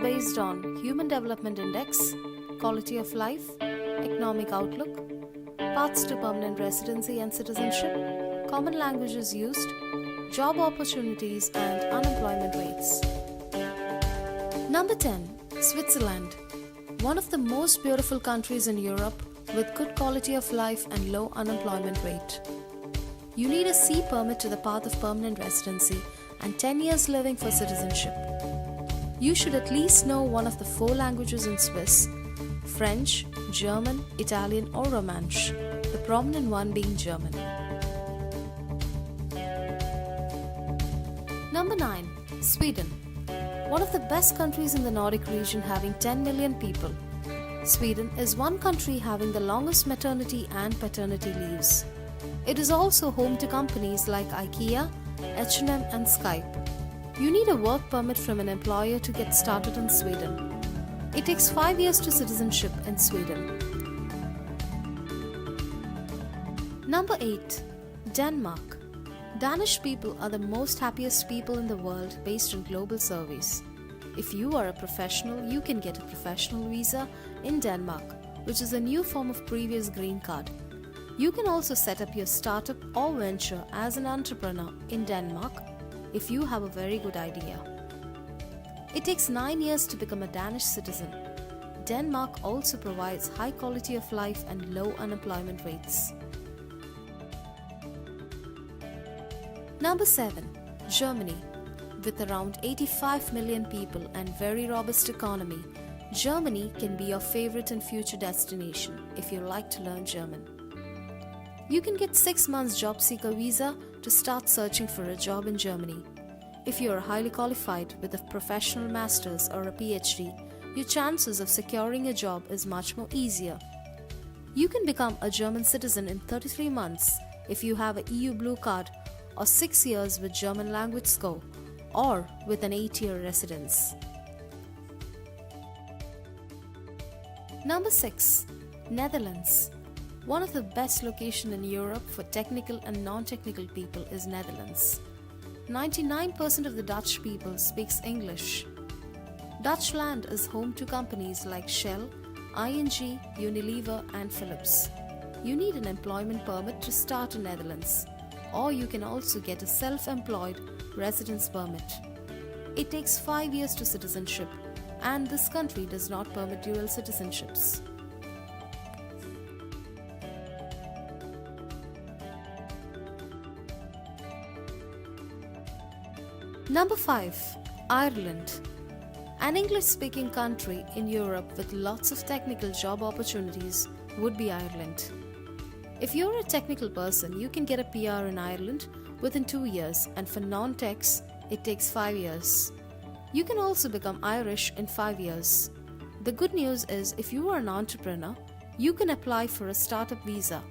based on Human Development Index, quality of life, economic outlook, paths to permanent residency and citizenship, common languages used, job opportunities and unemployment rates. Number 10. Switzerland. One of the most beautiful countries in Europe with good quality of life and low unemployment rate. You need a C permit to the path of permanent residency and 10 years living for citizenship. You should at least know one of the 4 languages in Swiss: French, German, Italian or Romansh, the prominent one being German. Number 9. Sweden. One of the best countries in the Nordic region, having 10 million people. Sweden is one country having the longest maternity and paternity leaves. It is also home to companies like IKEA, H&M and Skype. You need a work permit from an employer to get started in Sweden. It takes 5 years to citizenship in Sweden. Number 8. Denmark. Danish people are the most happiest people in the world based on global surveys. If you are a professional, you can get a professional visa in Denmark, which is a new form of previous green card. You can also set up your startup or venture as an entrepreneur in Denmark if you have a very good idea. It takes 9 years to become a Danish citizen. Denmark also provides high quality of life and low unemployment rates. Number 7. Germany. With around 85 million people and very robust economy, Germany can be your favorite and future destination if you like to learn German. You can get 6 months job seeker visa to start searching for a job in Germany. If you are highly qualified with a professional master's or a PhD, your chances of securing a job is much more easier. You can become a German citizen in 33 months if you have an EU Blue Card or 6 years with German language score or with an 8-year residence. Number 6. Netherlands. One of the best locations in Europe for technical and non-technical people is Netherlands. 99% of the Dutch people speaks English. Dutch land is home to companies like Shell, ING, Unilever and Philips. You need an employment permit to start in Netherlands, or you can also get a self-employed residence permit. It takes 5 years to citizenship, and this country does not permit dual citizenships. Number 5. Ireland. An English-speaking country in Europe with lots of technical job opportunities would be Ireland. If you're a technical person, you can get a PR in Ireland within 2 years, and for non-techs, it takes 5 years. You can also become Irish in 5 years. The good news is, if you are an entrepreneur, you can apply for a startup visa.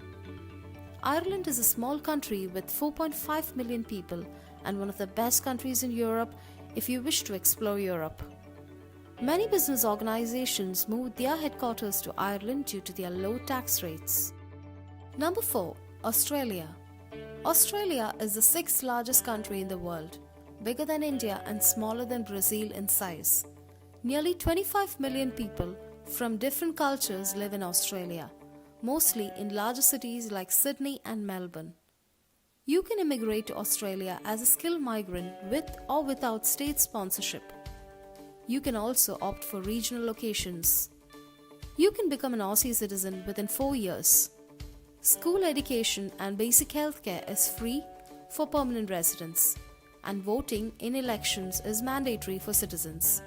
Ireland is a small country with 4.5 million people and one of the best countries in Europe if you wish to explore Europe. Many business organizations moved their headquarters to Ireland due to their low tax rates. Number 4. Australia. Australia is the 6th largest country in the world, bigger than India and smaller than Brazil in size. Nearly 25 million people from different cultures live in Australia, mostly in larger cities like Sydney and Melbourne. You can immigrate to Australia as a skilled migrant with or without state sponsorship. You can also opt for regional locations. You can become an Aussie citizen within 4 years. School education and basic healthcare is free for permanent residents, and voting in elections is mandatory for citizens.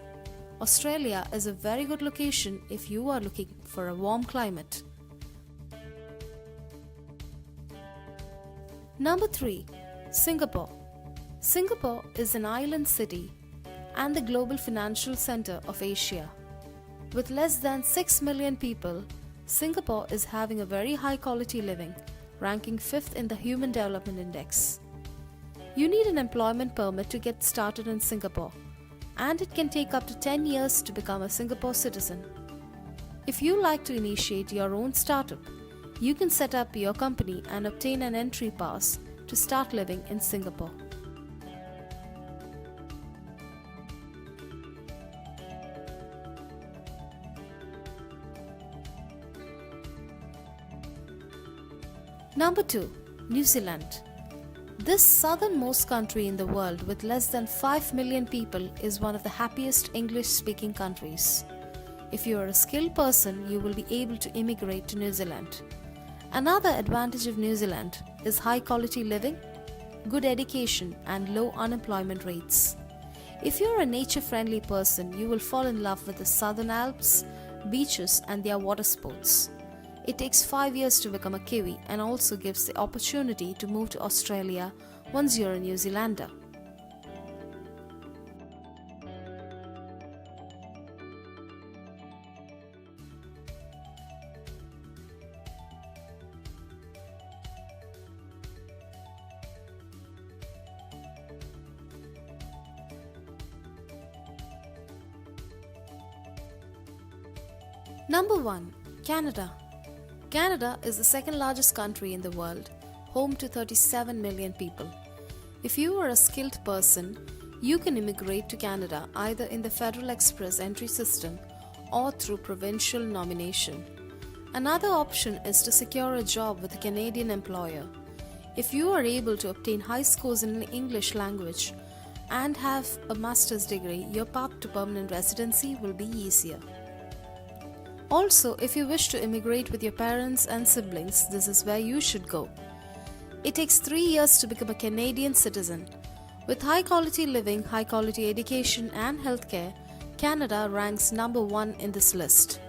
Australia is a very good location if you are looking for a warm climate. Number 3. Singapore. Singapore is an island city and the global financial center of Asia. With less than 6 million people, Singapore is having a very high quality living, ranking 5th in the Human Development Index. You need an employment permit to get started in Singapore, and it can take up to 10 years to become a Singapore citizen. If you like to initiate your own startup, you can set up your company and obtain an entry pass to start living in Singapore. Number 2. New Zealand. This southernmost country in the world with less than 5 million people is one of the happiest English-speaking countries. If you are a skilled person, you will be able to immigrate to New Zealand. Another advantage of New Zealand is high quality living, good education and low unemployment rates. If you are a nature-friendly person, you will fall in love with the Southern Alps, beaches and their water sports. It takes 5 years to become a Kiwi and also gives the opportunity to move to Australia once you're a New Zealander. Number 1. Canada. Canada is the second largest country in the world, home to 37 million people. If you are a skilled person, you can immigrate to Canada either in the Federal Express entry system or through provincial nomination. Another option is to secure a job with a Canadian employer. If you are able to obtain high scores in the English language and have a master's degree, your path to permanent residency will be easier. Also, if you wish to immigrate with your parents and siblings, this is where you should go. It takes 3 years to become a Canadian citizen. With high quality living, high quality education and healthcare, Canada ranks number 1 in this list.